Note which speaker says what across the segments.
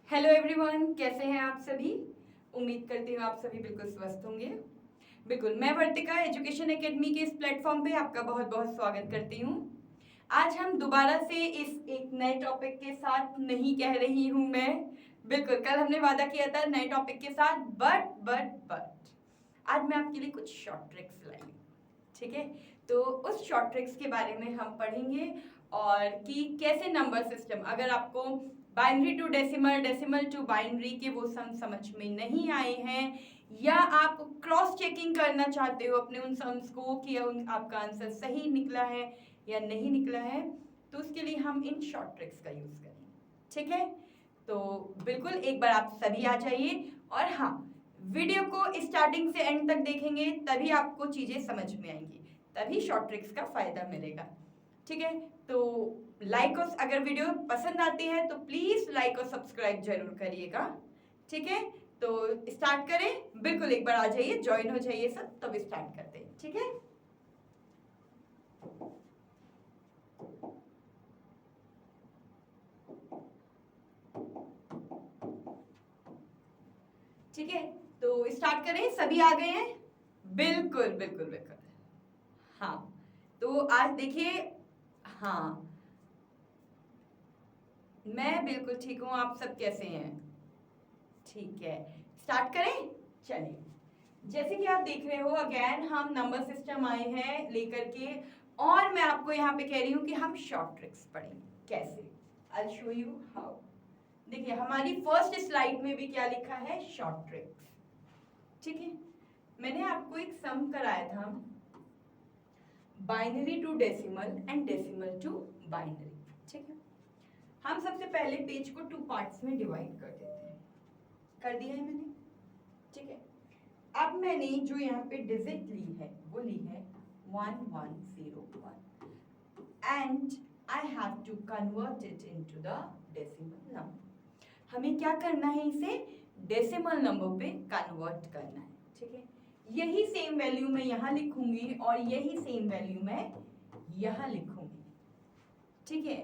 Speaker 1: Hello everyone, कैसे हैं आप सभी। उम्मीद करती हूँ आप सभी बिल्कुल स्वस्थ होंगे। बिल्कुल, मैं वर्तिका एजुकेशन एकेडमी के इस प्लेटफॉर्म पे आपका बहुत बहुत स्वागत करती हूँ। आज हम दोबारा से इस एक नए टॉपिक के साथ नहीं कह रही हूँ मैं, बिल्कुल कल हमने वादा किया था नए टॉपिक के साथ, बट आज मैं आपके लिए कुछ शॉर्ट ट्रिक्स लाई हूँ। ठीक है, तो उस शॉर्ट ट्रिक्स के बारे में हम पढ़ेंगे और कि कैसे नंबर सिस्टम, अगर आपको binary to decimal, decimal to binary के वो सम समझ में नहीं आए हैं या आप क्रॉस चेकिंग करना चाहते हो अपने उन सम्स को कि आपका आंसर सही निकला है या नहीं निकला है, तो उसके लिए हम इन शॉर्ट ट्रिक्स का यूज करेंगे। ठीक है, तो बिल्कुल एक बार आप सभी आ जाइए और हाँ, वीडियो को स्टार्टिंग से एंड तक देखेंगे तभी आपको चीजें समझ में आएंगी, तभी शॉर्ट ट्रिक्स का फायदा मिलेगा। ठीक है, तो लाइक और अगर वीडियो पसंद आती है तो प्लीज लाइक और सब्सक्राइब जरूर करिएगा। ठीक है, तो स्टार्ट करें। बिल्कुल एक बार आ जाइए, ज्वाइन हो जाइए सब, तब स्टार्ट करते हैं। ठीक है, ठीक है, तो स्टार्ट करें। सभी आ गए हैं? बिल्कुल बिल्कुल बिल्कुल। हाँ, तो आज देखिए, हाँ मैं बिल्कुल ठीक हूँ, आप सब कैसे हैं? ठीक है, स्टार्ट करें। चलिए, जैसे कि आप देख रहे हो अगेन हम नंबर सिस्टम आए हैं लेकर के, और मैं आपको यहाँ पे कह रही हूँ कि हम शॉर्ट ट्रिक्स पढ़ेंगे। कैसे? I show you how. देखिए हमारी फर्स्ट स्लाइड में भी क्या लिखा है, शॉर्ट ट्रिक्स। ठीक है, मैंने आपको एक सम कराया था, binary to decimal and decimal to binary. ठीक है, हम सबसे पहले पेज को 2 पार्ट्स में डिवाइड कर देते हैं। कर दिया है मैंने। ठीक है, अब मैंने जो यहाँ पे डिजिट ली है वो ली है 1101 and I have to convert it into the decimal number. हमें क्या करना है, इसे डेसिमल नंबर पे कन्वर्ट करना है। ठीक है, यही सेम वैल्यू मैं यहाँ लिखूंगी और यही सेम वैल्यू मैं यहाँ लिखूंगी। ठीक है,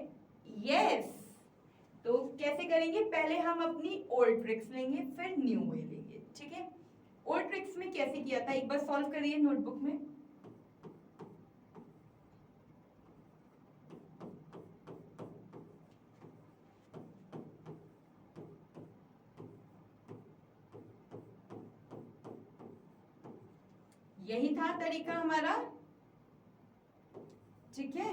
Speaker 1: यस। तो कैसे करेंगे, पहले हम अपनी ओल्ड ट्रिक्स लेंगे फिर न्यू वे लेंगे। ठीक है, ओल्ड ट्रिक्स में कैसे किया था एक बार सॉल्व करिए नोटबुक में। यही था तरीका हमारा। ठीक है,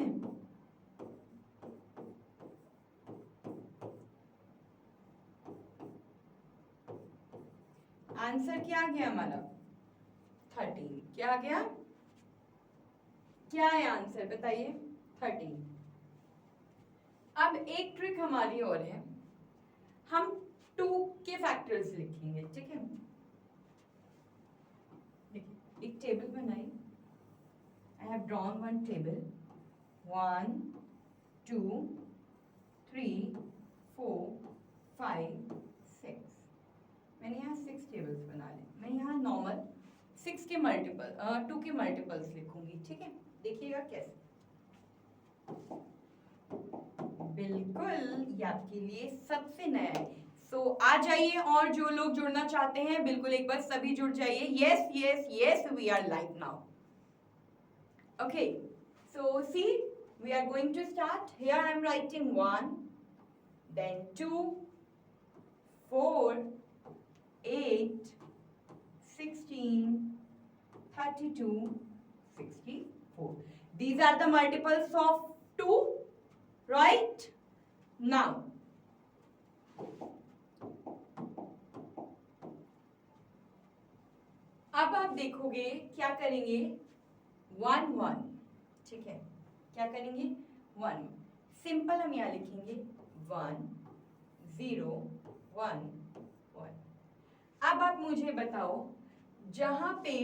Speaker 1: आंसर क्या आ गया हमारा 13। क्या आ गया, क्या है आंसर बताइए, 13। अब एक ट्रिक हमारी और है, हम 2 के फैक्टर्स लिखेंगे। ठीक है, देखिए एक टेबल बनाई, I have drawn one table, 1 2 3 4 5 6। मैंने यहाँ 6 टेबल्स बना ली। मैं यहाँ नॉर्मल 6 के मल्टीपल 2 के मल्टीपल्स लिखूंगी। ठीक है, देखिएगा कैसे। बिल्कुल, ये आपके लिए सबसे नया है। सो आ जाइए, और जो लोग जुड़ना चाहते हैं बिल्कुल एक बार सभी जुड़ जाइए। Yes yes yes, we are live now. Okay, so see, we are going to start. Here I am writing 1, then 2, 4, 8, 16, 32, 64. These are the multiples of 2, right? Now, अब आप देखोगे क्या करेंगे, 1 1। ठीक है, क्या करेंगे, 1। सिंपल हम यहाँ लिखेंगे 1 0 1 1। अब आप मुझे बताओ, जहां पे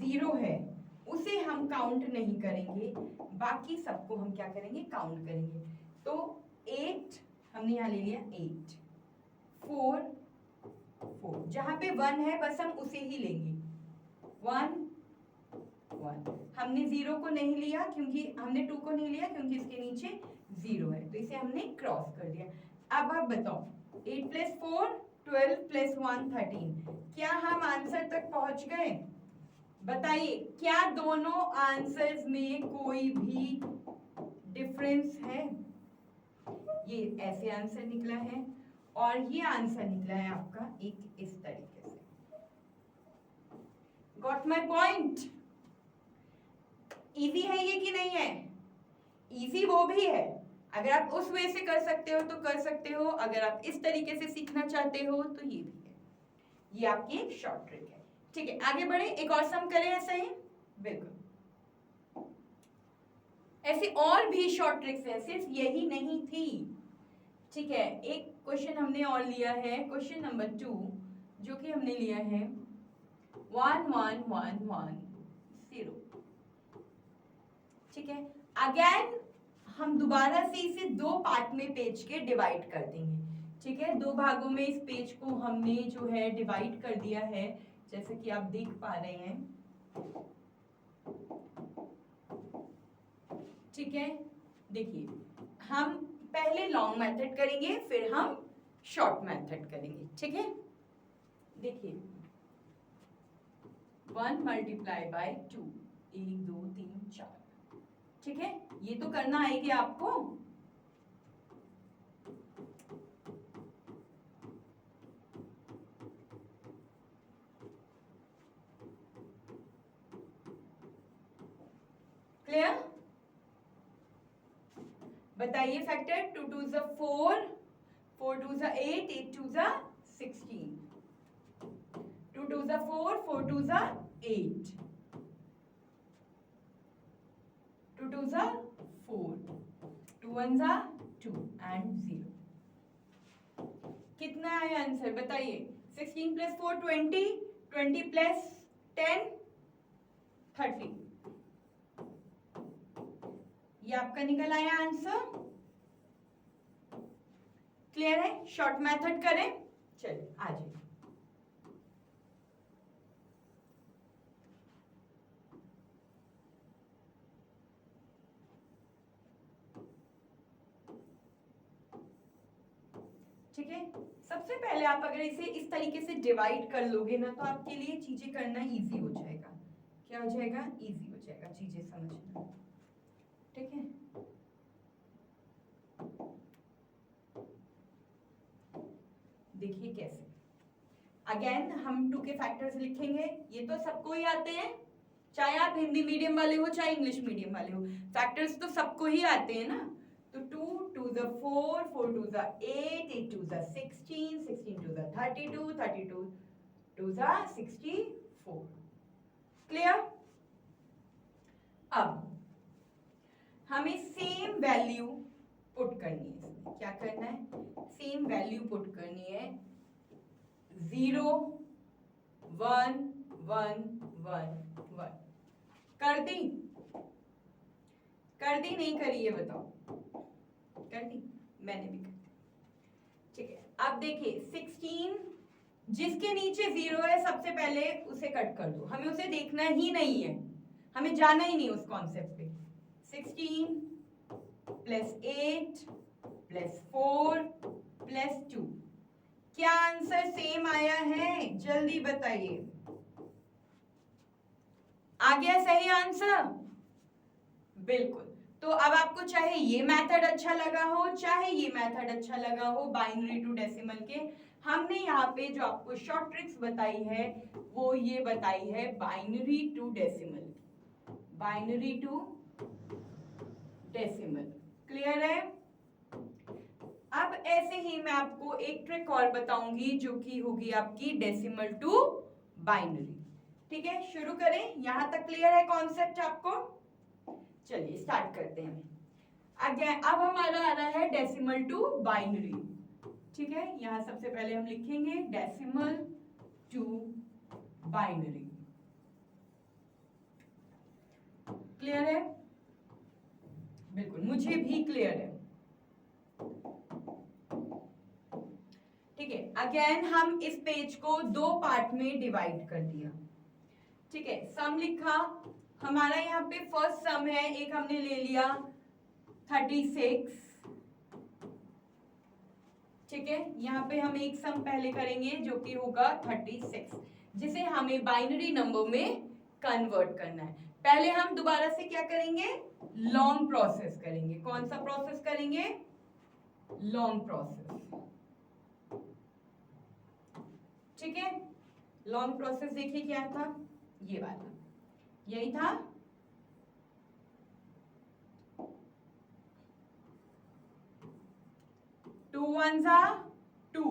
Speaker 1: 0 है उसे हम काउंट नहीं करेंगे, बाकी सबको हम क्या करेंगे, काउंट करेंगे। तो 8 हमने यहाँ ले लिया, 8 4 4। जहां पे 1 है बस हम उसे ही लेंगे, 1 1। हमने 0 को नहीं लिया क्योंकि हमने 2 को नहीं लिया क्योंकि इसके नीचे 0 है, तो इसे हमने क्रॉस कर दिया। अब आप बताओ 8 + 4 12 + 1 13, क्या हम आंसर तक पहुंच गए? बताइए क्या दोनों आंसर्स में कोई भी डिफरेंस है? ये ऐसे आंसर निकला है और ये आंसर निकला है आपका एक इस तरीके से। Got my point? इजी है ये कि नहीं है? इजी वो भी है, अगर आप उस वे से कर सकते हो तो कर सकते हो, अगर आप इस तरीके से सीखना चाहते हो तो ये भी है। ये आपकी एक शॉर्ट ट्रिक है। ठीक है, आगे बढ़े, एक और सम करें ऐसा ही। बिल्कुल, ऐसी और भी शॉर्ट ट्रिक्स है, सिर्फ यही नहीं थी। ठीक है, एक क्वेश्चन हमने और लिया है, क्वेश्चन नंबर 2, जो कि हमने लिया है 1 1 1 1 0। ठीक है, अगेन हम दोबारा से इसे दो पार्ट में पेज के डिवाइड कर देंगे। ठीक है, दो भागों में इस पेज को हमने जो है डिवाइड कर दिया है, जैसे कि आप देख पा रहे हैं। ठीक है, देखिए हम पहले लॉन्ग मेथड करेंगे, फिर हम शॉर्ट मेथड करेंगे। ठीक है, देखिए 1 × 2, 1 2 3 4। ठीक है, ये तो करना आएगी आपको। क्लियर? बताइए फैक्टर 2 2 4, 4 2 8, 8 2 16, 2 2 4, 4 2 8, 2 2 4, 2 1 2 and 0। कितना है आंसर बताइए? 16 + 4 20, 20 + 10 30। ये आपका निकल आया आंसर। क्लियर है? शॉर्ट मेथड करें, चलिए आ जाइए। ठीक है, सबसे पहले आप अगर इसे इस तरीके से डिवाइड कर लोगे ना, तो आपके लिए चीजें करना इजी हो जाएगा। क्या हो जाएगा? इजी हो जाएगा चीजें समझना। ठीक है, देखिए कैसे। अगेन हम 2 के फैक्टर्स लिखेंगे, ये तो सबको ही आते हैं, चाहे आप हिंदी मीडियम वाले हो चाहे इंग्लिश मीडियम वाले हो, फैक्टर्स तो सबको ही आते हैं ना। तो 2 2 4, 4 2 8, 8 2 16, 16 2 32, 32 2 64। क्लियर? अब हमें सेम वैल्यू पुट करनी है इसमें। क्या करना है? सेम वैल्यू पुट करनी है। 0 1 1 1 1 कर दी? कर दी नहीं करी ये बताओ? कर दी? मैंने भी कर दी। ठीक है, अब देखिए 16, जिसके नीचे 0 है सबसे पहले उसे कट कर दो, हमें उसे देखना ही नहीं है, हमें जाना ही नहीं उस कॉन्सेप्ट पे। 16 + 8 + 4 + 2, क्या आंसर सेम आया है? जल्दी बताइए। आ गया सही आंसर? बिल्कुल। तो अब आपको चाहे ये मेथड अच्छा लगा हो चाहे ये मेथड अच्छा लगा हो, बाइनरी टू डेसिमल के, हमने यहाँ पे जो आपको शॉर्ट ट्रिक्स बताई है वो ये बताई है binary to decimal, binary to decimal. Clear है? अब ऐसे ही मैं आपको एक ट्रिक और बताऊंगी जो कि होगी आपकी डेसिमल टू बाइनरी। ठीक है, शुरू करें। यहां तक क्लियर है कॉन्सेप्ट आपको? चलिए स्टार्ट करते हैं। अगेन अब हमारा आ रहा है डेसिमल टू बाइनरी। ठीक है, यहां सबसे पहले हम लिखेंगे डेसिमल टू बाइनरी। क्लियर है? बिल्कुल, मुझे भी क्लियर है। ठीक है, अगेन हम इस पेज को दो पार्ट में डिवाइड कर दिया। ठीक है, सम लिखा, हमारा यहाँ पे फर्स्ट सम है, एक हमने ले लिया 36 ठीक है, यहाँ पे हम एक सम पहले करेंगे जो कि होगा 36, जिसे हमें बाइनरी नंबर में कन्वर्ट करना है। पहले हम दोबारा से क्या करेंगे, लॉन्ग प्रोसेस करेंगे। कौन सा प्रोसेस करेंगे, लॉन्ग प्रोसेस। ठीक है, लॉन्ग प्रोसेस देखिए क्या था, ये वाला यही था। टू वन जा 2,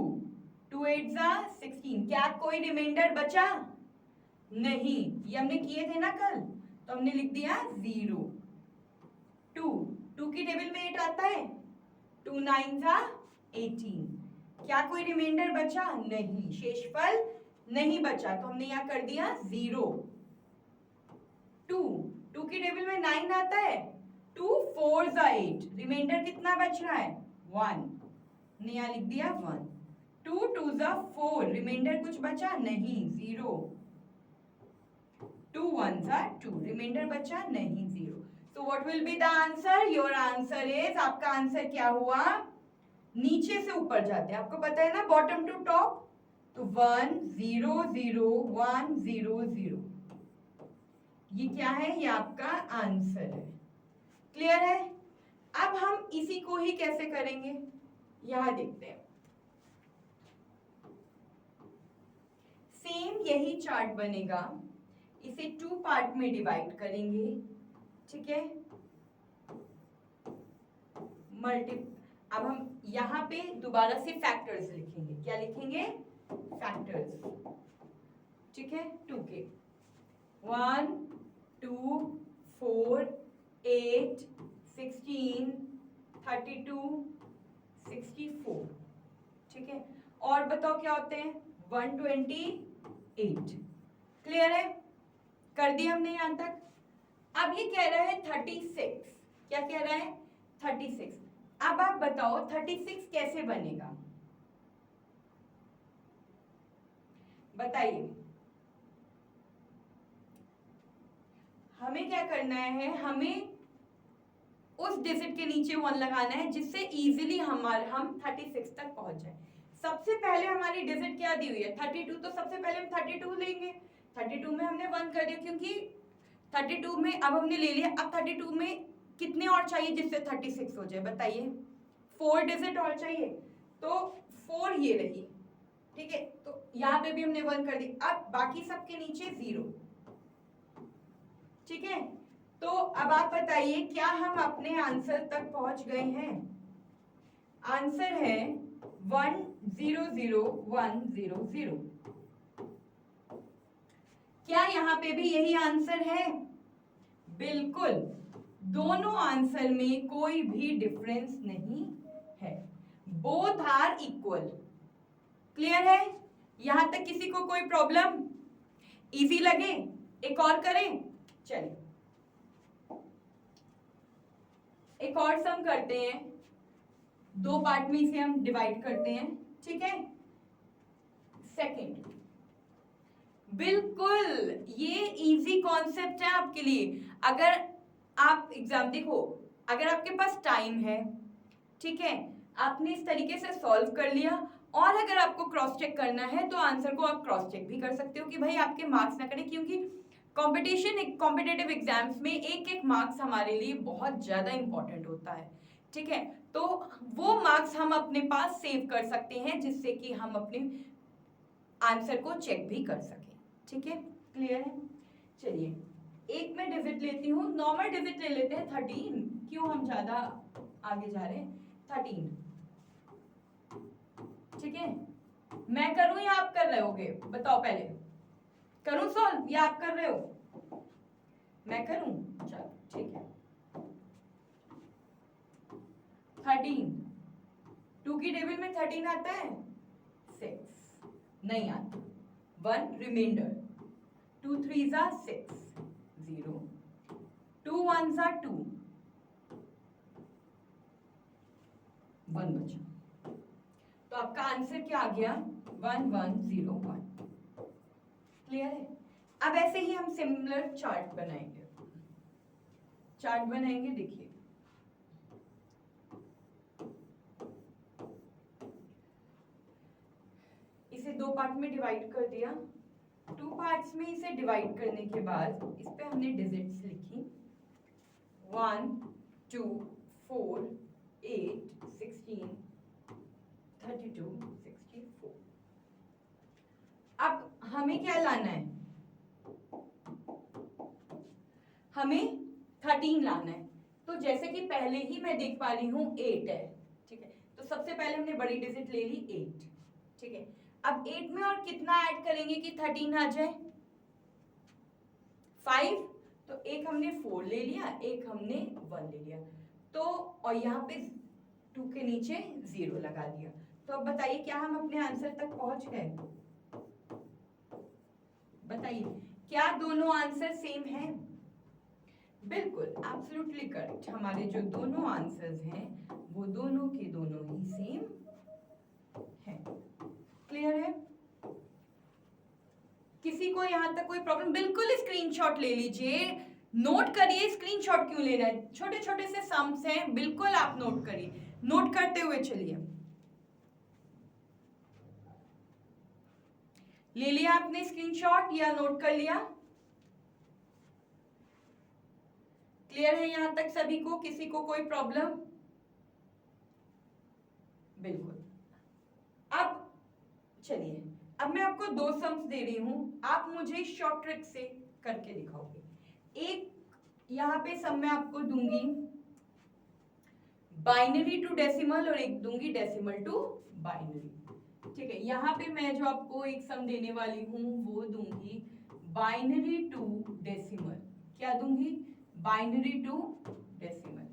Speaker 1: 2 8 जा 16। क्या कोई रिमाइंडर बचा, नहीं, ये हमने किए थे ना कल, तो हमने लिख दिया 0। 2 की टेबल में 8 आता है, 2 9 जा 18। क्या कोई रिमाइंडर बचा, नहीं, शेषफल नहीं बचा, तो हमने यहाँ कर दिया 0। 2 की टेबल में 9 आता है, 2 4 जा 8, रिमाइंडर कितना बच रहा है 1, ने यहाँ लिख दिया 1। 2 2 जा 4, रिमाइंडर कुछ बचा, नहीं, 0। 2 1 जा 2, रिमाइंडर बचा, नहीं, 0। So what will be the answer? Your answer is, आपका आंसर क्या हुआ, नीचे से ऊपर जाते हैं, आपको पता है ना, बॉटम टू टॉप, तो 1 0 0 1 0 0, ये क्या है, ये आपका आंसर है। क्लियर है। अब हम इसी को ही कैसे करेंगे, यहां देखते हैं। सेम यही चार्ट बनेगा, इसे 2 पार्ट में डिवाइड करेंगे। ठीक है, अब हम यहां पे दोबारा से फैक्टर्स लिखेंगे। क्या लिखेंगे, फैक्टर्स। ठीक है, 2 के 1 2 4 8 16 32 64। ठीक है, और बताओ क्या होते हैं, 128। क्लियर है, कर दिया हमने यहां तक। अब ये कह रहा है 36, क्या कह रहा है 36। अब आप बताओ 36 कैसे बनेगा, बताइए। हमें क्या करना है, हमें उस डिजिट के नीचे 1 लगाना है जिससे इजीली हम 36 तक पहुंच जाए। सबसे पहले हमारी डिजिट क्या दी हुई है 32, तो सबसे पहले हम 32 लेंगे। 32 में हमने 1 कर दिया, क्योंकि 32 में अब हमने ले लिया। अब 32 में कितने और चाहिए जिससे 36 हो जाए, बताइए। 4 डिजिट और चाहिए, तो 4 ये रही। ठीक है, तो यहाँ पे भी हमने 1 कर दी। अब बाकी सबके नीचे 0। ठीक है, तो अब आप बताइए क्या हम अपने आंसर तक पहुंच गए हैं। आंसर है 1 0 0 1 0 0। क्या यहाँ पे भी यही आंसर है, बिल्कुल, दोनों आंसर में कोई भी डिफरेंस नहीं है, बोथ आर इक्वल। क्लियर है, यहां तक किसी को कोई प्रॉब्लम, इजी लगे, एक और करें, चलिए एक और सम करते हैं। 2 पार्ट में इसे हम डिवाइड करते हैं। ठीक है, सेकंड, बिल्कुल ये इजी कॉन्सेप्ट है आपके लिए। अगर आप एग्जाम देखो, अगर आपके पास टाइम है, ठीक है, आपने इस तरीके से सॉल्व कर लिया, और अगर आपको क्रॉस चेक करना है तो आंसर को आप क्रॉस चेक भी कर सकते हो कि भाई आपके मार्क्स ना करें, क्योंकि कॉम्पिटिटिव एग्जाम्स में एक एक मार्क्स हमारे लिए बहुत ज्यादा इंपॉर्टेंट होता है। ठीक है, तो वो मार्क्स हम अपने पास सेव कर सकते हैं जिससे कि हम अपने आंसर को चेक भी कर सकें। ठीक है, क्लियर है। चलिए एक मैं डिजिट लेती हूँ, नॉर्मल डिजिट ले लेते हैं 13, क्यों हम ज्यादा आगे जा रहे हैं, 13। ठीक है, मैं करूं या आप कर रहे होगे, बताओ पहले, करूं सॉल्व या आप कर रहे हो, मैं करूं, चलो ठीक है। 13, 2 की टेबल में 13 आता है, 6 नहीं आता, 1 रिमाइंडर, 2 3 जा 6 0, 2 1 जा 2, 1 बचा, तो आपका आंसर क्या आ गया 1 1 0 1। क्लियर है। अब ऐसे ही हम सिमिलर चार्ट बनाएंगे, देखिए दो पार्ट में डिवाइड कर दिया। 2 पार्ट्स में इसे डिवाइड करने के बाद इस पे हमने डिजिट्स लिखी 1 2 4 8 16 32 64। अब हमें क्या लाना है, हमें 13 लाना है। तो जैसे कि पहले ही मैं देख पा रही हूं 8 है, ठीक है, तो सबसे पहले हमने बड़ी डिजिट ले ली 8, ठीक है। अब 8 में और कितना ऐड करेंगे कि 13 आ जाए, 5। तो एक हमने 4 ले लिया, एक हमने 1 ले लिया, तो और यहाँ पे 2 के नीचे 0 लगा दिया। तो अब बताइए क्या हम अपने आंसर तक पहुंच गए? बताइए क्या दोनों आंसर सेम हैं? बिल्कुल, एब्सोल्युटली करेक्ट। हमारे जो दोनों आंसर्स हैं वो दोनों के दोनों ही सेम हैं। क्लियर है? किसी को यहां तक कोई प्रॉब्लम? बिल्कुल स्क्रीनशॉट ले लीजिए, नोट करिए। स्क्रीनशॉट क्यों लेना है? छोटे छोटे से सम्स हैं, बिल्कुल आप नोट करिए, नोट करते हुए चलिए। ले लिया आपने स्क्रीनशॉट या नोट कर लिया? क्लियर है यहां तक सभी को? किसी को कोई प्रॉब्लम? बिल्कुल। अब चलिए, अब मैं आपको 2 सम्स दे रही हूं, आप मुझे शॉर्ट ट्रिक से करके दिखाओगे। एक यहां पे सम मैं आपको दूंगी बाइनरी टू डेसिमल और एक दूंगी डेसिमल टू बाइनरी, ठीक है। यहां पे मैं जो आपको एक सम देने वाली हूं वो दूंगी बाइनरी टू डेसिमल। क्या दूंगी? बाइनरी टू डेसिमल,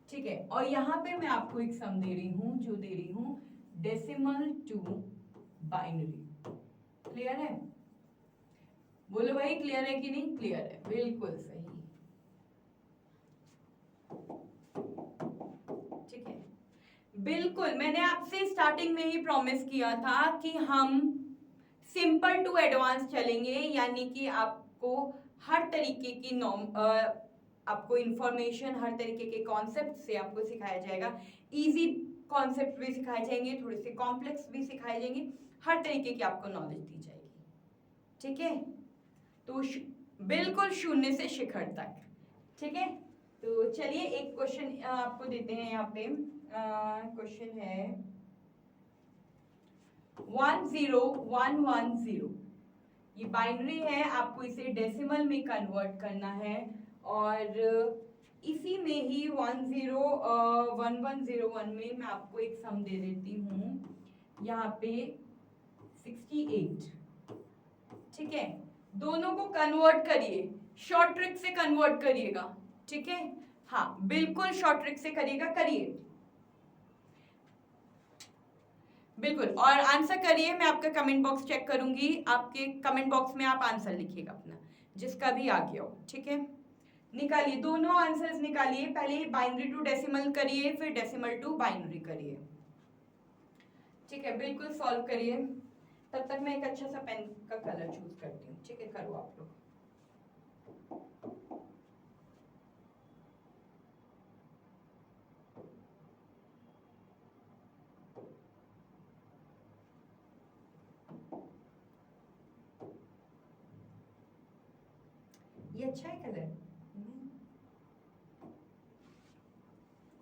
Speaker 1: ठीक है। और यहां पे मैं आपको एक सम दे रही हूं, जो दे रही हूं डेसिमल टू बाइनरी। क्लियर है? बोलो भाई, क्लियर है कि नहीं? क्लियर है, बिल्कुल सही, ठीक है। बिल्कुल, मैंने आपसे स्टार्टिंग में ही प्रॉमिस किया था कि हम सिंपल टू एडवांस चलेंगे, यानी कि आपको हर तरीके की आपको इंफॉर्मेशन, हर तरीके के कॉन्सेप्ट से आपको सिखाया जाएगा। इजी कॉन्सेप्ट भी सिखाए जाएंगे, थोड़े से कॉम्प्लेक्स भी सिखाए जाएंगे, हर तरीके की आपको नॉलेज दी जाएगी, ठीक है। तो बिल्कुल शून्य से शिखर तक, ठीक है। तो चलिए एक क्वेश्चन आपको देते हैं। यहाँ पे क्वेश्चन है 10110। ये बाइनरी है, आपको इसे डेसिमल में कन्वर्ट करना है, और इसी में ही 1101 में मैं आपको एक सम दे देती हूँ, यहाँ पे 68, ठीक है। दोनों को कन्वर्ट करिए, शॉर्ट ट्रिक से कन्वर्ट करिएगा, ठीक है। हाँ बिल्कुल, शॉर्ट ट्रिक से करिएगा, करिए बिल्कुल, और आंसर करिए। मैं आपका कमेंट बॉक्स चेक करूंगी, आपके कमेंट बॉक्स में आप आंसर लिखिएगा अपना, जिसका भी आ गया हो, ठीक है। निकालिए, दोनों आंसर्स निकालिए। पहले बाइनरी टू डेसिमल करिए, फिर डेसिमल टू बाइनरी करिए, ठीक है। बिल्कुल सॉल्व करिए। तब तक मैं एक अच्छा सा पेन का कलर चूज करती हूँ, ठीक है। करो आप लोग। ये अच्छा है कलर?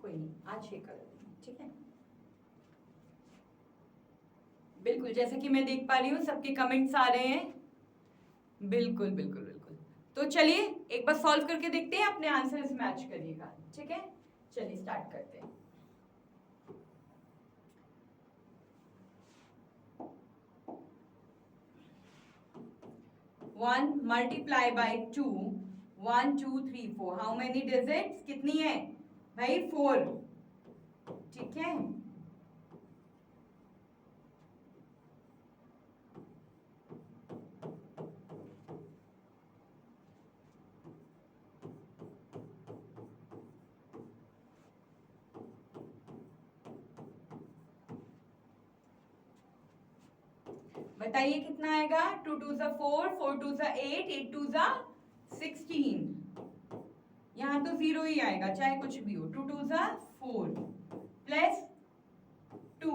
Speaker 1: कोई नहीं, आज ये कलर, ठीक है। बिल्कुल, जैसे कि मैं देख पा रही हूँ सबके कमेंट्स आ रहे हैं। बिल्कुल बिल्कुल बिल्कुल। तो चलिए एक बार सॉल्व करके देखते हैं, अपने आंसर्स मैच करिएगा, ठीक है। चलिए स्टार्ट करते हैं। One multiply by 2, 1 2 3 4, how many digits? कितनी है भाई? 4, ठीक है। बताइए कितना आएगा? 2 2 सा 4, 4 2 सा 8, 8 2 सा 16। यहाँ तो 0 ही आएगा चाहे कुछ भी हो। 2 2 सा 4 प्लस 2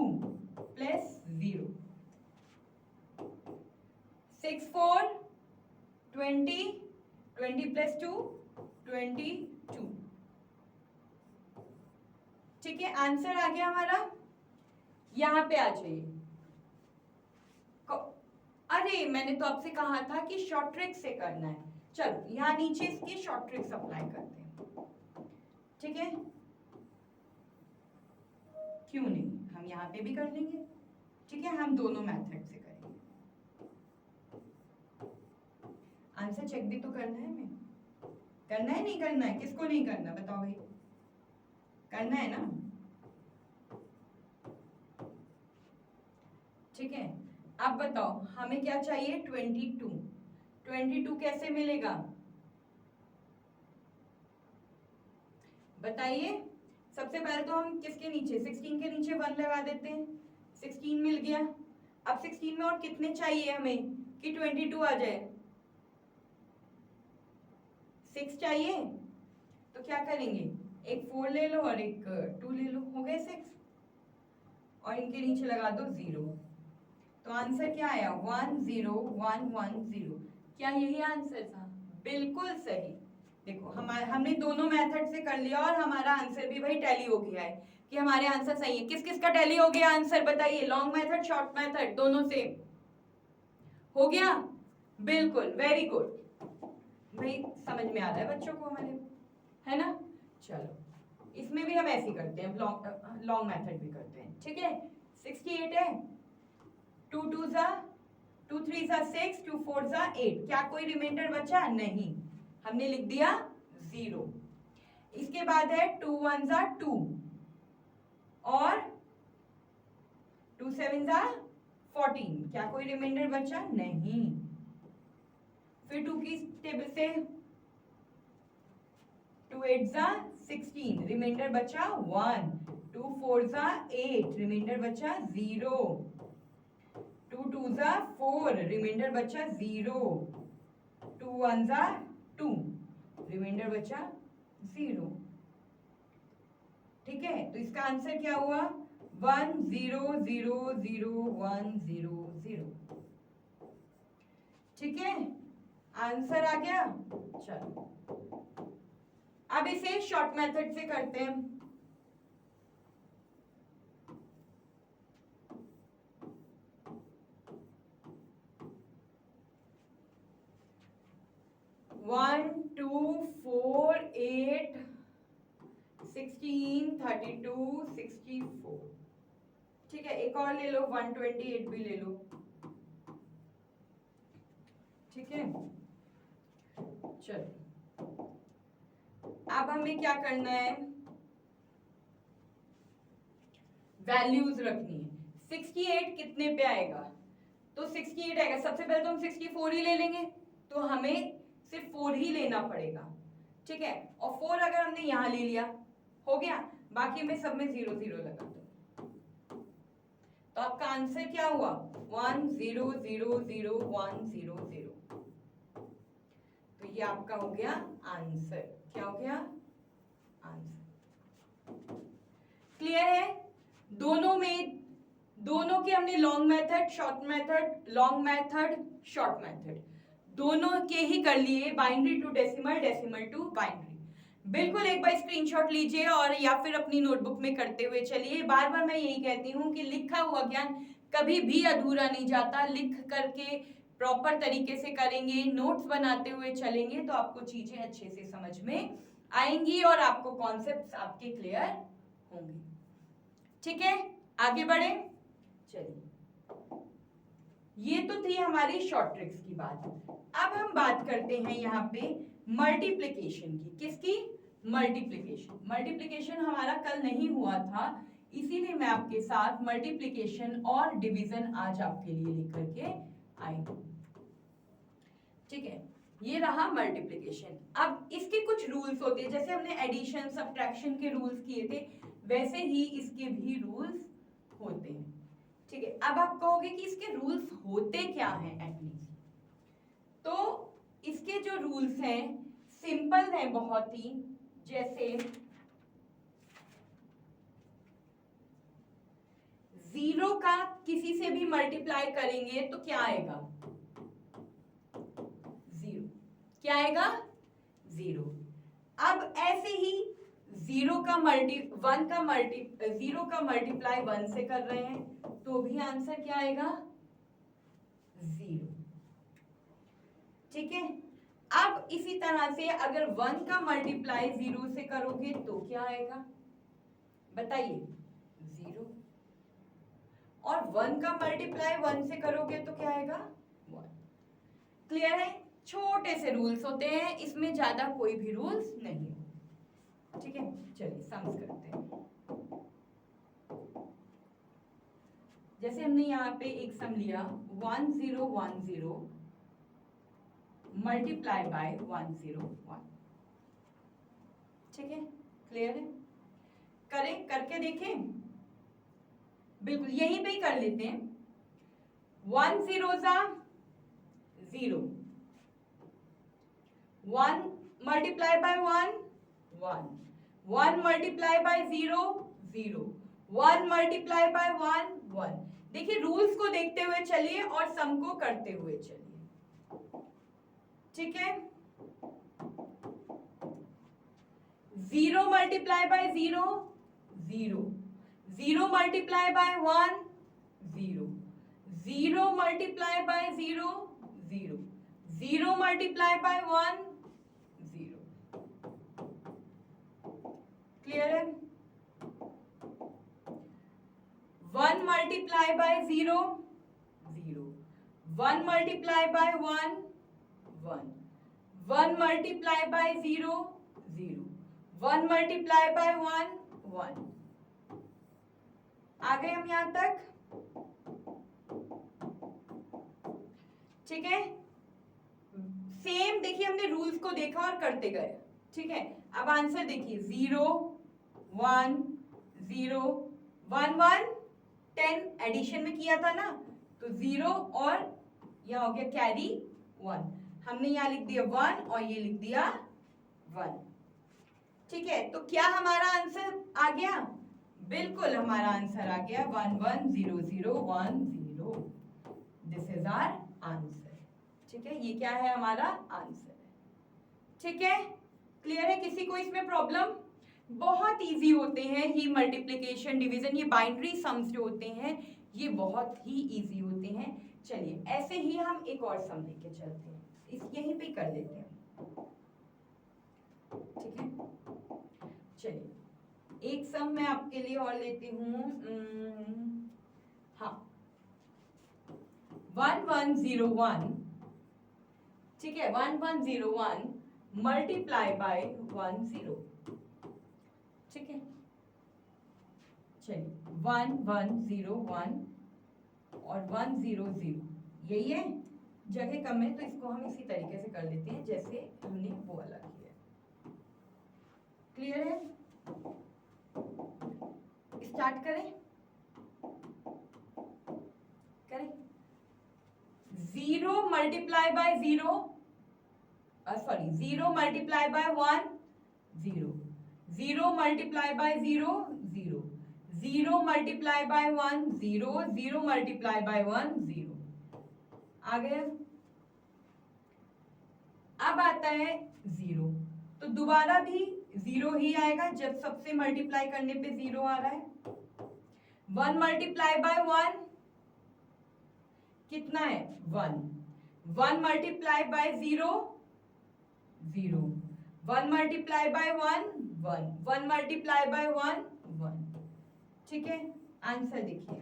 Speaker 1: प्लस 0, + 2 22। ठीक है, आंसर आ गया हमारा। यहां पे आ जाइए। अरे मैंने तो आपसे कहा था कि शॉर्ट ट्रिक से करना है। चलो यहाँ नीचे इसके शॉर्ट ट्रिक्स अप्लाई करते हैं। ठीक है, क्यों नहीं, हम यहाँ पे भी कर लेंगे। ठीक है, हम दोनों मेथड से करेंगे। आंसर चेक भी तो करना है हमें। करना है नहीं करना है, किसको नहीं करना बताओ भाई। करना है ना। ठीक है, अब बताओ हमें क्या चाहिए। 22। 22 कैसे मिलेगा बताइए। सबसे पहले तो हम किसके नीचे 16 के नीचे 1 लगा देते हैं। 16 मिल गया। अब 16 में और कितने चाहिए हमें कि 22 आ जाए। 6 चाहिए, तो क्या करेंगे, एक 4 ले लो और एक 2 ले लो, हो गए 6। और इनके नीचे लगा दो 0। तो आंसर क्या आया 10110। क्या यही आंसर था। बिल्कुल सही। देखो हमने दोनों मेथड से कर लिया और हमारा आंसर भी भाई टैली हो गया है कि हमारे आंसर सही है। किस किस का टैली हो गया आंसर बताइए। लॉन्ग मेथड शॉर्ट मेथड दोनों से हो गया। बिल्कुल, वेरी गुड भाई, समझ में आ रहा है बच्चों को हमारे, है ना। चलो इसमें भी हम ऐसे करते हैं, लॉन्ग मेथड भी करते हैं। ठीक है, 68 है, 2 2 जा 2 3 जा 6, 2 4 जा 8। क्या कोई रिमाइंडर बचा नहीं, हमने लिख दिया 0। इसके बाद है 2 1 जा 2 और 2 7 जा 14। क्या कोई रिमाइंडर बचा नहीं। फिर 2 की टेबल से 2 8 जा 16, रिमाइंडर बचा 1। 2 4 जा 8, रिमाइंडर बचा 0। 2 2 जा 4, रिमाइंडर बचा 0। 2 1 जा 2, रिमाइंडर बचा 0। ठीक है, तो इसका आंसर क्या हुआ 1 0 0 0 1 0 0। ठीक है, आंसर आ गया। चलो अब इसे शॉर्ट मेथड से करते हैं। वन 2 4 8 16 32 64। ठीक है, एक और ले लो 128 भी ले लो। ठीक है, चलो अब हमें क्या करना है, वैल्यूज रखनी है। 68 कितने पे आएगा, तो 68 आएगा। सबसे पहले तो हम 64 ही ले लेंगे, तो हमें सिर्फ 4 ही लेना पड़ेगा। ठीक है, और 4 अगर हमने यहां ले लिया हो गया, बाकी में सब में 0 0 लगा दो। तो आपका आंसर क्या हुआ 1 0 0 0 1 0 0। तो ये आपका हो गया आंसर। क्या हो गया आंसर। क्लियर है। दोनों के हमने long method short method, long method short method दोनों के ही कर लिए, binary to decimal, decimal to binary. बिल्कुल एक बार स्क्रीनशॉट लीजिए और या फिर अपनी नोटबुक में करते हुए चलिए। बार बार मैं यही कहती हूँ कि लिखा हुआ ज्ञान कभी भी अधूरा नहीं जाता। लिख करके प्रॉपर तरीके से करेंगे, नोट्स बनाते हुए चलेंगे तो आपको चीजें अच्छे से समझ में आएंगी और आपको कॉन्सेप्ट्स आपके क्लियर होंगे। ठीक है, आगे बढ़े चलिए। ये तो थी हमारी शॉर्ट ट्रिक्स की बात। अब हम बात करते हैं यहाँ पे मल्टीप्लिकेशन की। किसकी, मल्टीप्लिकेशन। मल्टीप्लिकेशन हमारा कल नहीं हुआ था, इसीलिए मैं आपके साथ मल्टीप्लिकेशन और डिवीजन आज आपके लिए लेकर के आई हूं। ठीक है, ये रहा मल्टीप्लिकेशन। अब इसके कुछ रूल्स होते हैं, जैसे हमने एडिशन सब्ट्रैक्शन के रूल्स किए थे वैसे ही इसके भी रूल्स होते हैं। ठीक है, अब आप कहोगे कि इसके रूल्स होते क्या हैं एटलीस्ट, तो इसके जो रूल्स हैं सिंपल हैं बहुत ही। जैसे 0 का किसी से भी मल्टीप्लाई करेंगे तो क्या आएगा 0। क्या आएगा 0। अब ऐसे ही 0 का मल्टीप्लाई 1 से कर रहे हैं तो भी आंसर क्या आएगा? 0। ठीक है। अब इसी तरह से अगर 1 का मल्टीप्लाई 0 से करोगे तो क्या आएगा बताइए? 0। और 1 का मल्टीप्लाई 1 से करोगे तो क्या आएगा? 1। क्लियर है? छोटे से रूल्स होते हैं, इसमें ज्यादा कोई भी रूल्स नहीं है। ठीक है, चलिए सम्स करते हैं। जैसे हमने यहाँ पे एक सम लिया 1010 मल्टीप्लाई बाय 101। ठीक है, क्लियर है? करें, करके देखें। बिल्कुल यहीं पे ही कर लेते हैं। 1 0 0, 1 multiply by 1 1, 1 multiply by 0 0, 1 multiply by 1 1। देखिए रूल्स को देखते हुए चलिए और सम को करते हुए चलिए। ठीक है, 0 multiply by 0 0, 0 multiply by 1 0, 0 multiply by 0 0, 0 multiply by 1 0। Clear है? 1 multiply by 0 0, 1 multiply by 1 1, 1 multiply by 0 0, 1 multiply by 1 1। आ गए हम यहां तक? ठीक है, सेम देखिए हमने रूल्स को देखा और करते गए। ठीक है, अब आंसर देखिए 0 1 0 1 1 10 एडिशन में किया था ना, तो 0 और यहां हो गया कैरी 1। हमने यहां लिख दिया 1 और ये लिख दिया 1। ठीक है, तो क्या हमारा आंसर आ गया? बिल्कुल हमारा आंसर आ गया 1 1 0 0 1 0। This is our answer. ठीक है, ये क्या है? हमारा आंसर है। ठीक है, क्लियर है? किसी को इसमें प्रॉब्लम? बहुत इजी होते हैं ये मल्टीप्लिकेशन डिवीजन, ये बाइनरी सम्स जो होते हैं ये बहुत ही इजी होते हैं। चलिए ऐसे ही हम एक और सम लेके चलते हैं, इस यहीं पे कर लेते हैं। ठीक है, चलिए एक सम मैं आपके लिए और लेती हूँ। हाँ 1101। ठीक है, 1101 मल्टीप्लाई बाय 10। ठीक है, चलिए 1101 और 100 यही है, जगह कम है तो इसको हम इसी तरीके से कर लेते हैं जैसे हमने वो वाला किया। क्लियर है? स्टार्ट करें? करें। 0 multiply by 0 sorry 0 multiply by 1 0, 0 multiply by 0 0, 0 multiply by 1 0, 0 multiply by 1 0। आ गया? अब आता है 0, तो दोबारा भी 0 ही आएगा जब सबसे मल्टीप्लाई करने पे 0 आ रहा है। 1 मल्टीप्लाई बाय 1 कितना है? 1, 1 multiply by 0 0, 1 multiply by 1 1, 1 multiply by 1 1। ठीक है, आंसर देखिए।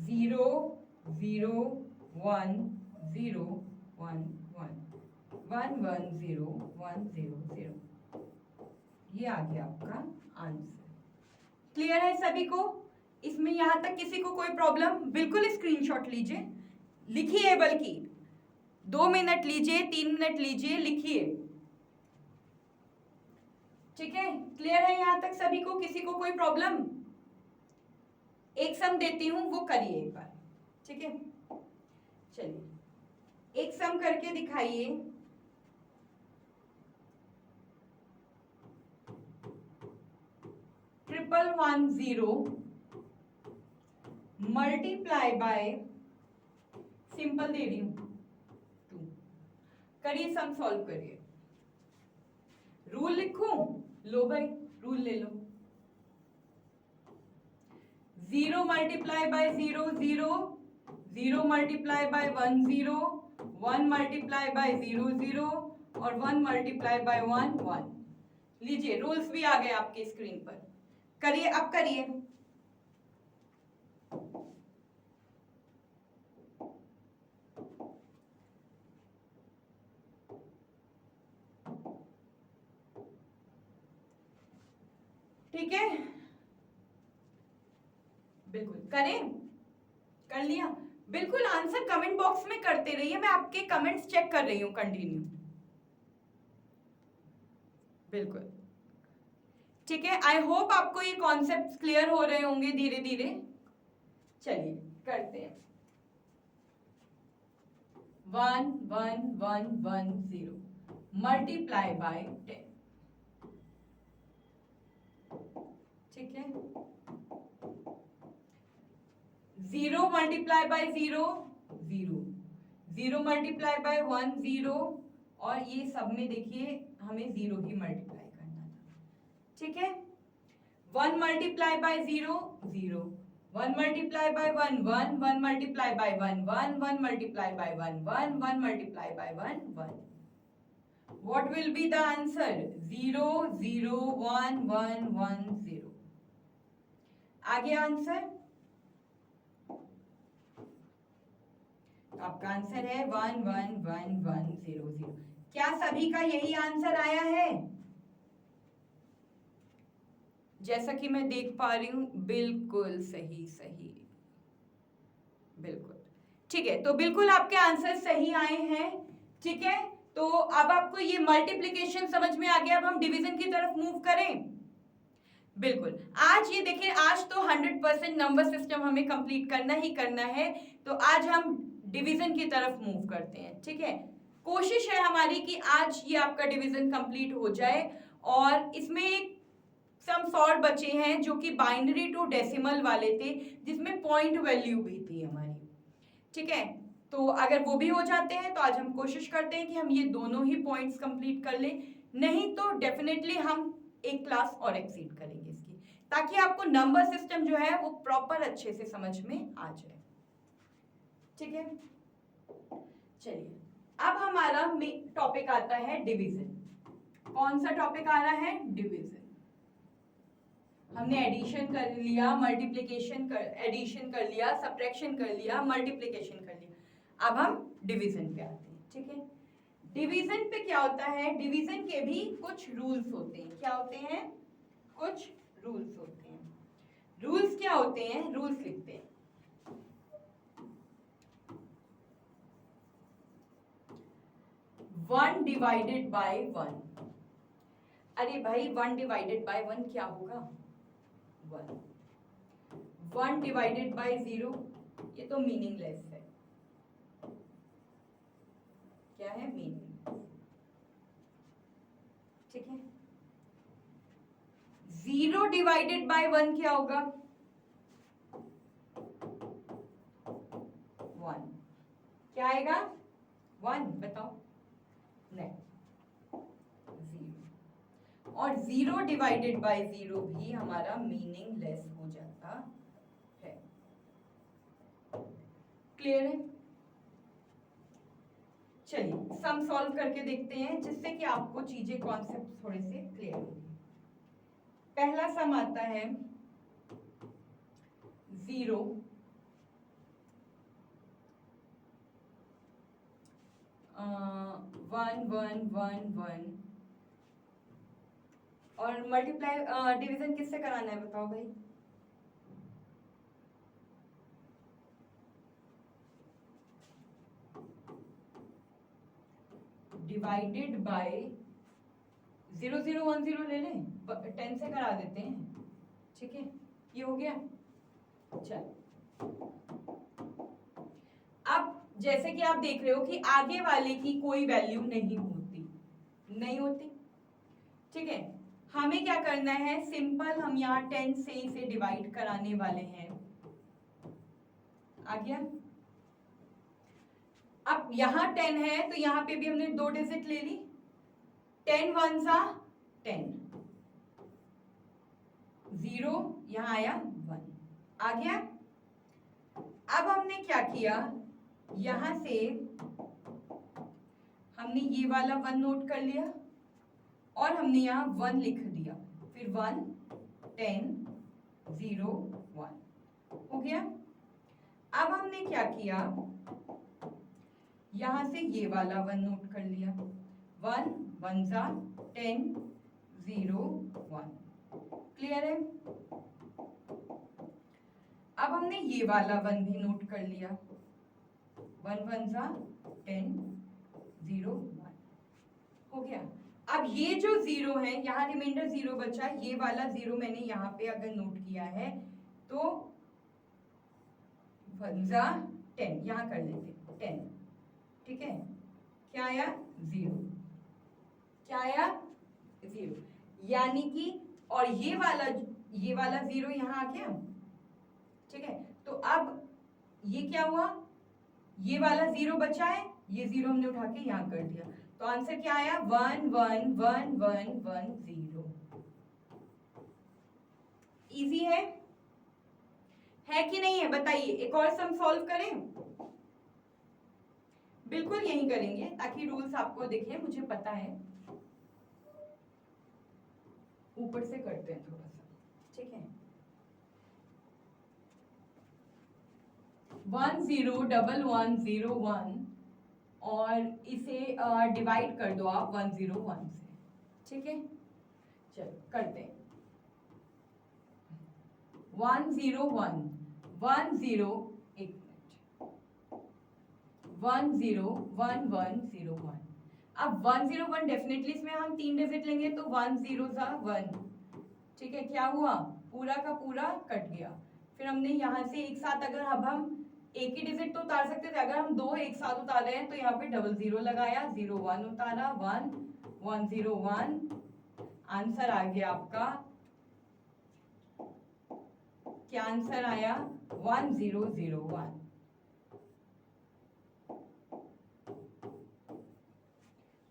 Speaker 1: जीरो 0 1 0 1 1 1 1 0 1 0 0। ये आ गया आपका आंसर। क्लियर है सभी को? इसमें यहां तक किसी को कोई प्रॉब्लम? बिल्कुल स्क्रीनशॉट लीजिए, लिखिए, बल्कि 2 मिनट लीजिए, 3 मिनट लीजिए, लिखिए। ठीक है, क्लियर है यहां तक सभी को? किसी को कोई प्रॉब्लम? एक सम देती हूं, वो करिए एक बार। ठीक है, चलिए एक सम करके दिखाइए। Triple 10 multiply by, simple they रही हूं 2, करिए सम सॉल्व करिए। रूल लिखूं? लो भाई रूल ले लो। 0 multiply by 0 0, 0 multiply by 1 0, 1 multiply by 0 0 और 1 मल्टीप्लाई बाय 1 1। लीजिए रूल्स भी आ गए आपके स्क्रीन पर, करिए अब करिए। ठीक है बिल्कुल करें, कर लिया? बिल्कुल आंसर कमेंट बॉक्स में करते रहिए, मैं आपके कमेंट्स चेक कर रही हूं कंटिन्यू। बिल्कुल ठीक है, आई होप आपको ये कॉन्सेप्ट्स क्लियर हो रहे होंगे धीरे धीरे। चलिए करते हैं। 1 1 1 1 0 मल्टीप्लाई बाय 10, ठीक है। 0 मल्टीप्लाई बाय 0 0, 0 मल्टीप्लाई बाय 1 0 और ये सब में देखिए हमें 0 ही मल्टीप्लाई करना था, ठीक है। 1 multiply by 0 0, 1 multiply by 1 1, 1 multiply by 1 1, 1 multiply by 1 1, 1 multiply by 1 1। What will be the answer? 0 0 1 1 1 0। आगे आंसर, आपका आंसर है 1 1 1 1 0 0। क्या सभी का यही आंसर आया है? जैसा कि मैं देख पा रही हूं बिल्कुल सही सही, बिल्कुल ठीक है। तो बिल्कुल आपके आंसर सही आए हैं, ठीक है। तो अब आपको ये मल्टीप्लिकेशन समझ में आ गया, अब हम डिवीजन की तरफ मूव करें। बिल्कुल आज ये देखिए, आज तो 100% नंबर सिस्टम हमें कंप्लीट करना ही करना है, तो आज हम डिवीजन की तरफ मूव करते हैं, ठीक है। कोशिश है हमारी कि आज ये आपका डिवीजन कंप्लीट हो जाए, और इसमें सम सॉर्ट बचे हैं जो कि बाइनरी टू डेसिमल वाले थे, जिसमें पॉइंट वैल्यू भी थी हमारी, ठीक है। तो अगर वो भी हो जाते हैं तो आज हम कोशिश करते हैं कि हम ये दोनों ही पॉइंट्स कंप्लीट कर लें, नहीं तो डेफिनेटली हम एक क्लास और एक्सीड करेंगे इसकी, ताकि आपको नंबर सिस्टम जो है वो प्रॉपर अच्छे से समझ में आ जाए, ठीक है। चलिए अब हमारा टॉपिक आता है डिवीजन। कौन सा टॉपिक आ रहा है? डिवीजन। हमने एडिशन कर लिया, मल्टीप्लिकेशन कर, एडिशन कर लिया, सब्ट्रैक्शन कर लिया, मल्टीप्लिकेशन कर लिया, अब हम डिवीजन पे आते हैं, ठीक है। डिवीजन पे क्या होता है? डिवीजन के भी कुछ रूल्स होते हैं। क्या होते हैं? कुछ रूल्स होते हैं। रूल्स क्या होते हैं? रूल्स लिखते हैं। One divided by one. अरे भाई 1 डिवाइडेड बाय 1 क्या होगा? 1। 1 डिवाइडेड बाय 0 ये तो मीनिंगलेस है। क्या है? मीनिंगलेस, ठीक है। 0 डिवाइडेड बाय 1 क्या होगा? 1। क्या आएगा? 1 बताओ। नहीं, 0। और 0 डिवाइडेड बाय 0 भी हमारा मीनिंगलेस हो जाता है। क्लियर है? चलिए सम सॉल्व करके देखते हैं, जिससे कि आपको चीजें कॉन्सेप्ट थोड़े से क्लियर होंगे। पहला सम आता है 0 1 1 1 1 और मल्टीप्लाई डिवीजन किससे कराना है बताओ भाई? डिवाइडेड बाय 0 0 1 0 ले लें, 10 से करा देते हैं, ठीक है। ये हो गया। चल अब जैसे कि आप देख रहे हो कि आगे वाले की कोई वैल्यू नहीं होती, ठीक है। हमें क्या करना है? सिंपल हम यहाँ 10 से इसे डिवाइड कराने वाले हैं, आ गया। अब यहाँ 10 है तो यहाँ पे भी हमने 2 डिजिट ले ली, 10 1 सा 10, 0 यहाँ आया 1, आ गया। अब हमने क्या किया, यहां से हमने ये वाला 1 नोट कर लिया और हमने यहाँ 1 लिख दिया, फिर 1 10 0 1 हो गया। अब हमने क्या किया, यहां से ये वाला 1 नोट कर लिया, 1 1 सा 10 0 1, क्लियर है। अब हमने ये वाला 1 भी नोट कर लिया, 1 1 सा 10 0 1 हो गया। अब ये जो 0 है यहाँ रिमाइंडर 0 बचा, ये वाला 0 मैंने यहाँ पे अगर नोट किया है तो 1 सा 10 यहाँ कर लेते 10, ठीक है। क्या आया 0, क्या आया 0, यानी कि और ये वाला 0 यहाँ आ गया, ठीक है। तो अब ये क्या हुआ, ये वाला 0 बचा है, ये 0 हमने उठा के यहाँ कर दिया, तो आंसर क्या आया 1 1 1 1 1 0। इजी है कि नहीं है बताइए। एक और सम सॉल्व करें, बिल्कुल यही करेंगे ताकि रूल्स आपको दिखे, मुझे पता है। ऊपर से करते हैं थोड़ा सा, ठीक है। 1 0 1 1 0 1 और इसे डिवाइड कर दो आप 1 0 1 से, ठीक है। चलो करते हैं 1 0 1 1 0 एक मिनट 1 0 1 1 0 1। अब 1 0 1 डेफिनेटली इसमें हम 3 डिजिट लेंगे तो 1 0 सा 1, ठीक है। क्या हुआ, पूरा का पूरा कट गया। फिर हमने यहाँ से एक साथ, अगर अब हम एक ही डिजिट तो उतार सकते थे, अगर हम 2 एक साथ उतार रहे हैं तो यहाँ पे डबल 0 लगाया, 0 1 उतारा, 1 1 0 1, आंसर आ गया आपका, क्या आंसर आया 1 0 0 1।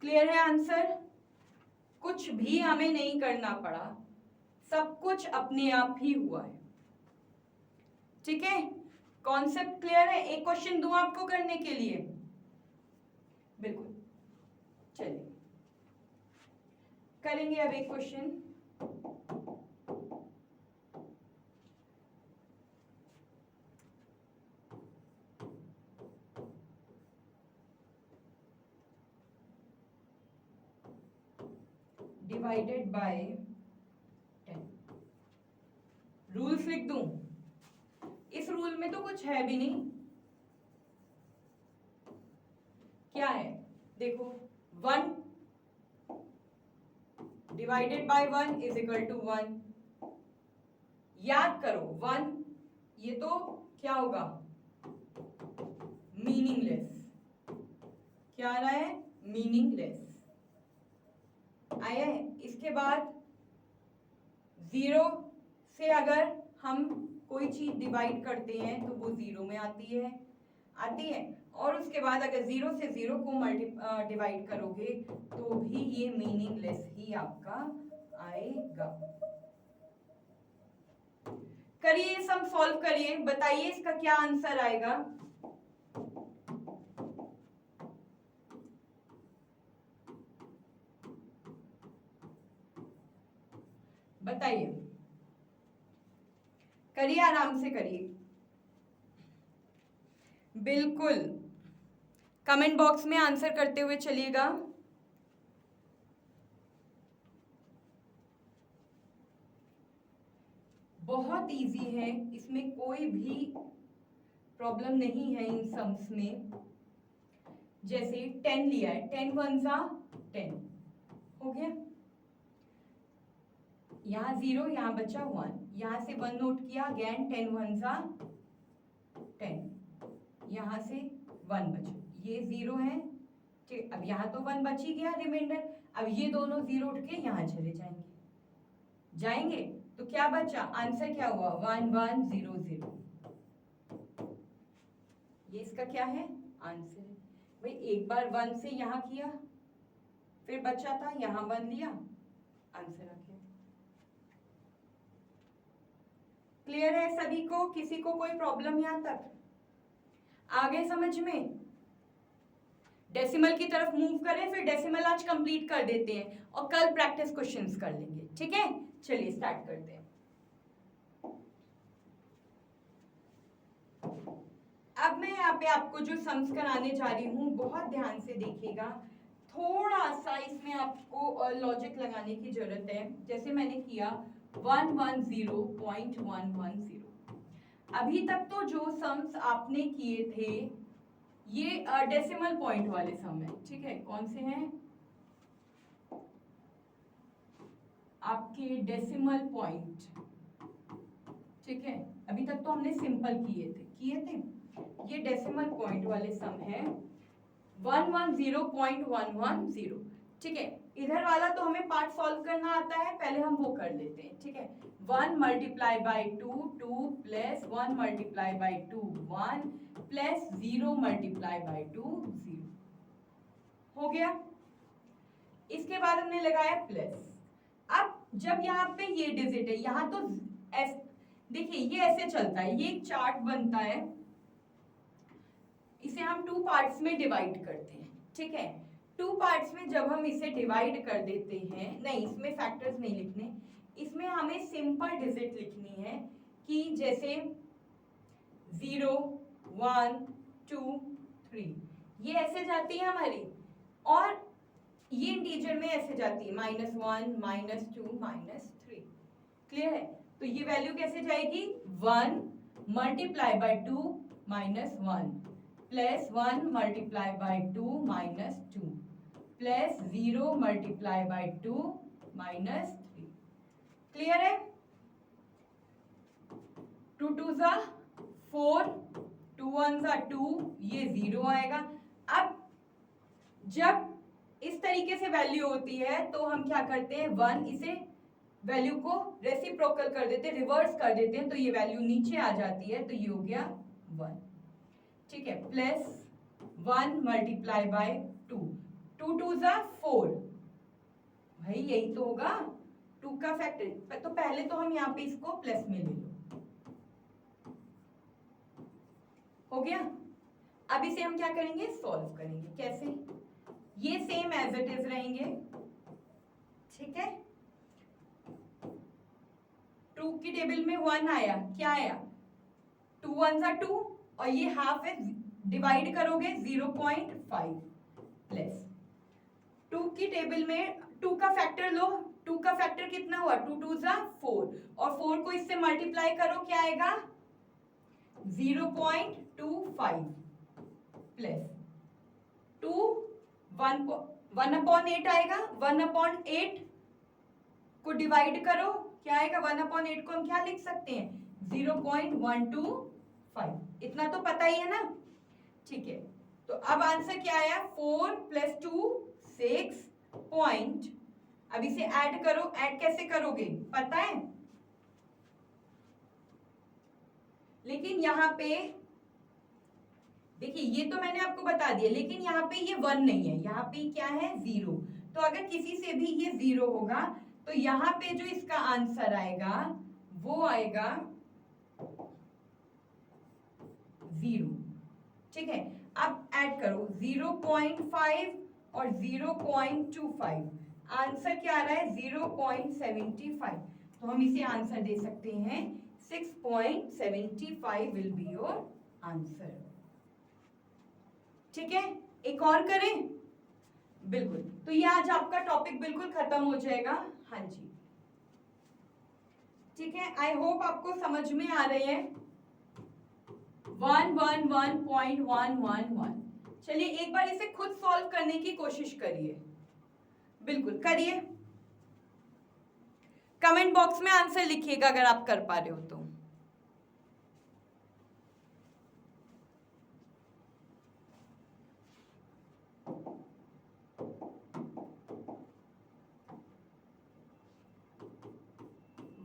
Speaker 1: क्लियर है आंसर, कुछ भी हमें नहीं करना पड़ा, सब कुछ अपने आप ही हुआ है, ठीक है। कॉन्सेप्ट क्लियर है। एक क्वेश्चन दूं आपको करने के लिए, बिल्कुल चलिए करेंगे अब एक क्वेश्चन। डिवाइडेड बाय 10, रूल्स लिख दूं, इस रूल में तो कुछ है भी नहीं। क्या है देखो, 1 divided by 1 is equal to 1। याद करो 1 ये तो क्या होगा, मीनिंगलेस। क्या आ रहा है, मीनिंगलेस आया है। इसके बाद 0 से अगर हम कोई चीज डिवाइड करते हैं तो वो 0 में आती है, और उसके बाद अगर 0 से 0 को डिवाइड करोगे तो भी ये मीनिंगलेस ही आपका आएगा। करिए सम सॉल्व करिए, बताइए इसका क्या आंसर आएगा। बताइए, करिए आराम से करिए, बिल्कुल कमेंट बॉक्स में आंसर करते हुए चलिएगा। बहुत इजी है, इसमें कोई भी प्रॉब्लम नहीं है इन सम्स में। जैसे 10 लिया है, 10 1 सा 10 हो गया, यहाँ 0 यहाँ बचा 1, यहाँ से 1 नोट किया, अगेन 10 1 सा 10, यहाँ से 1 बचा, ये 0 है, ठीक। अब यहाँ तो 1 बच ही गया रिमाइंडर, अब ये दोनों 0 उठ के यहाँ चले जाएंगे, तो क्या बचा, आंसर क्या हुआ 1 1 0 0। ये इसका क्या है, आंसर है। भाई एक बार 1 से यहाँ किया, फिर बचा था यहाँ 1 लिया, आंसर आ गया। क्लियर है सभी को? किसी को कोई प्रॉब्लम यहाँ तक? आगे समझ में? डेसिमल की तरफ मूव करें, फिर डेसिमल आज कंप्लीट कर देते हैं और कल प्रैक्टिस क्वेश्चंस कर लेंगे, ठीक है? चलिए स्टार्ट करते हैं। अब मैं यहाँ पे आपको जो सम्स कराने जा रही हूँ बहुत ध्यान से देखिएगा। थोड़ा सा इसमें आपको लॉजिक लगाने की जरूरत है। जैसे मैंने किया 110.110, अभी तक तो जो सम्स आपने किए थे ये डेसिमल पॉइंट वाले सम है, ठीक है? कौन से हैं आपके? डेसिमल पॉइंट, ठीक है? अभी तक तो हमने सिंपल किए थे। ये डेसिमल पॉइंट वाले सम है 110.110, ठीक है? इधर वाला तो हमें पार्ट सॉल्व करना आता है, पहले हम वो कर लेते हैं, ठीक है? 1 multiply by 2 2 plus 1 multiply by 2 1 plus 0 multiply by 2 0 हो गया। इसके बाद हमने लगाया प्लस। अब जब यहाँ पे ये डिजिट है, यहाँ तो देखिए ये ऐसे चलता है, ये एक चार्ट बनता है, इसे हम 2 पार्ट्स में डिवाइड करते हैं, ठीक है? 2 पार्ट्स में जब हम इसे डिवाइड कर देते हैं, नहीं इसमें फैक्टर्स नहीं लिखने, इसमें हमें सिंपल डिजिट लिखनी है कि जैसे 0 1 2 3 ये ऐसे जाती है हमारी, और ये इंटीजर में ऐसे जाती है -1 -2 -3। क्लियर है? तो ये वैल्यू कैसे जाएगी? 1 multiply by 2 -1 plus 1 multiply by 2 -2 plus 0 multiply by 2 -3। Clear है? 2 2 जा 4, 2 1 जा 2, ये 0 आएगा। अब जब इस तरीके से वैल्यू होती है तो हम क्या करते हैं, 1 इसे वैल्यू को रेसिप्रोकल कर देते हैं, रिवर्स कर देते हैं, तो ये वैल्यू नीचे आ जाती है, तो ये हो गया 1, ठीक है? प्लस 1 मल्टीप्लाई बाय 2, 2 2 जा 4, भाई यही तो होगा 2 का फैक्टर। तो पहले तो हम यहाँ पे इसको प्लस में ले लो, हो गया। अब इसे हम क्या करेंगे, सॉल्व करेंगे। कैसे? ये सेम एज इट इज रहेंगे, ठीक है? 2 की टेबल में 1 आया, क्या आया? 2 1 जा 2, और ये हाफ है, डिवाइड करोगे 0.5 प्लस 2 की टेबल में 2 का फैक्टर लो, 2 का फैक्टर कितना हुआ? 2 2 जा 4, और 4 को इससे मल्टीप्लाई करो, क्या आएगा? 0.25 प्लस 2 1/8 आएगा, 1/8 को डिवाइड करो, क्या आएगा? 1/8 को हम क्या लिख सकते हैं? 0.125। इतना तो पता ही है ना, ठीक है? तो अब आंसर क्या आया? 4 + 2 6 पॉइंट। अब इसे ऐड करो, ऐड कैसे करोगे पता है? लेकिन यहाँ पे देखिए, ये तो मैंने आपको बता दिया, लेकिन यहाँ पे ये 1 नहीं है, यहाँ पे क्या है? 0। तो अगर किसी से भी ये 0 होगा तो यहाँ पे जो इसका आंसर आएगा वो आएगा 0, ठीक है? अब ऐड करो 0.5 और 0.25, आंसर क्या आ रहा है? 0.75। तो हम इसे आंसर दे सकते हैं 6.75 विल बी योर आंसर, ठीक है? एक और करें? बिल्कुल। तो ये आज आपका टॉपिक बिल्कुल खत्म हो जाएगा। हाँ जी, ठीक है? आई होप आपको समझ में आ रहे हैं। 111.111। चलिए एक बार इसे खुद सॉल्व करने की कोशिश करिए, बिल्कुल करिए। कमेंट बॉक्स में आंसर लिखिएगा अगर आप कर पा रहे हो तो।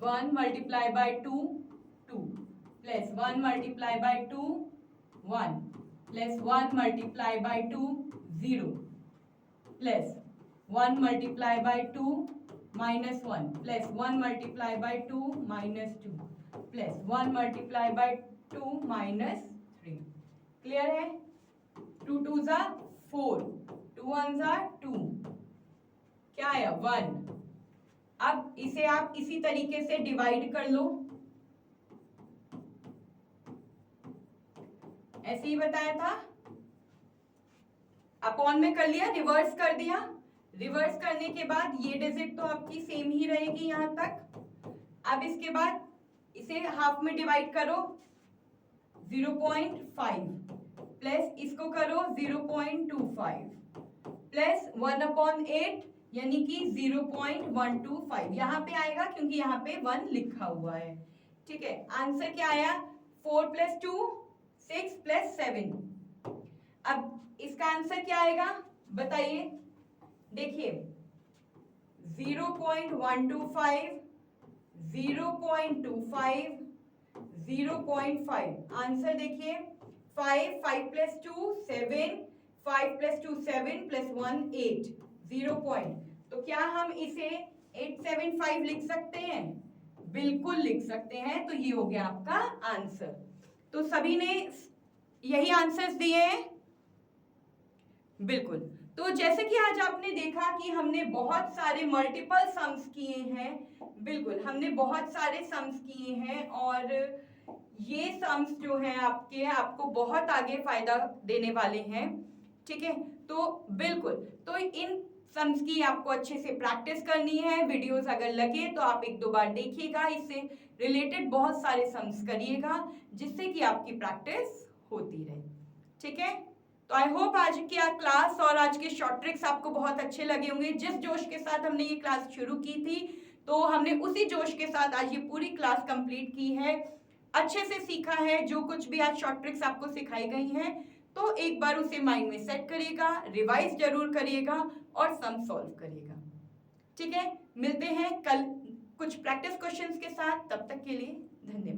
Speaker 1: One multiply by 2 2 plus 1 multiply by 2 1 plus 1 multiply by 2 0 plus 1 multiply by 2 minus 1 plus 1 multiply by 2 minus 2 plus 1 multiply by 2 minus 3। Clear है? 2 2 जा 4, 2 1 जा 2, क्या आया 1। अब इसे आप इसी तरीके से डिवाइड कर लो, ऐसे ही बताया था, अपॉन में कर लिया, रिवर्स कर दिया। रिवर्स करने के बाद ये डिजिट तो आपकी सेम ही रहेगी यहां तक। अब इसके बाद इसे हाफ में डिवाइड करो 0.5 प्लस इसको करो 0.25 प्लस 1/8 यानी कि 0.125 यहां पे आएगा क्योंकि यहां पे 1 लिखा हुआ है। ठीक है, आंसर क्या आया? 4 + 2 6 + 7। अब इसका आंसर क्या आएगा बताइए? देखिए 0.125 0.25 0.5 आंसर देखिए 5 5 + 2 7 5 + 2 7 + 1 8 0 पॉइंट। तो क्या हम इसे 875 लिख सकते हैं? बिल्कुल लिख सकते हैं। तो ये हो गया आपका आंसर। तो सभी ने यही आंसर्स दिए हैं? बिल्कुल। तो जैसे कि आज आपने देखा कि हमने बहुत सारे मल्टीपल सम्स किए हैं, बिल्कुल हमने बहुत सारे सम्स किए हैं और ये सम्स जो हैं आपको बहुत आगे फायदा देने वाले हैं। ठीक है, तो बिल्कुल, तो इन सम्स की आपको अच्छे से प्रैक्टिस करनी है। वीडियोस अगर लगे तो आप 1-2 बार देखिएगा, इससे रिलेटेड बहुत सारे सम्स करिएगा जिससे कि आपकी प्रैक्टिस होती रहे। ठीक है, तो आई होप आज की क्लास और आज के शॉर्ट ट्रिक्स आपको बहुत अच्छे लगे होंगे। जिस जोश के साथ हमने ये क्लास शुरू की थी तो हमने उसी जोश के साथ आज ये पूरी क्लास कंप्लीट की है, अच्छे से सीखा है। जो कुछ भी आज शॉर्ट ट्रिक्स आपको सिखाई गई हैं तो एक बार उसे माइंड में सेट करिएगा, रिवाइज जरूर करिएगा और सम सॉल्व करिएगा। ठीक है, मिलते हैं कल कुछ प्रैक्टिस क्वेश्चंस के साथ, तब तक के लिए धन्यवाद।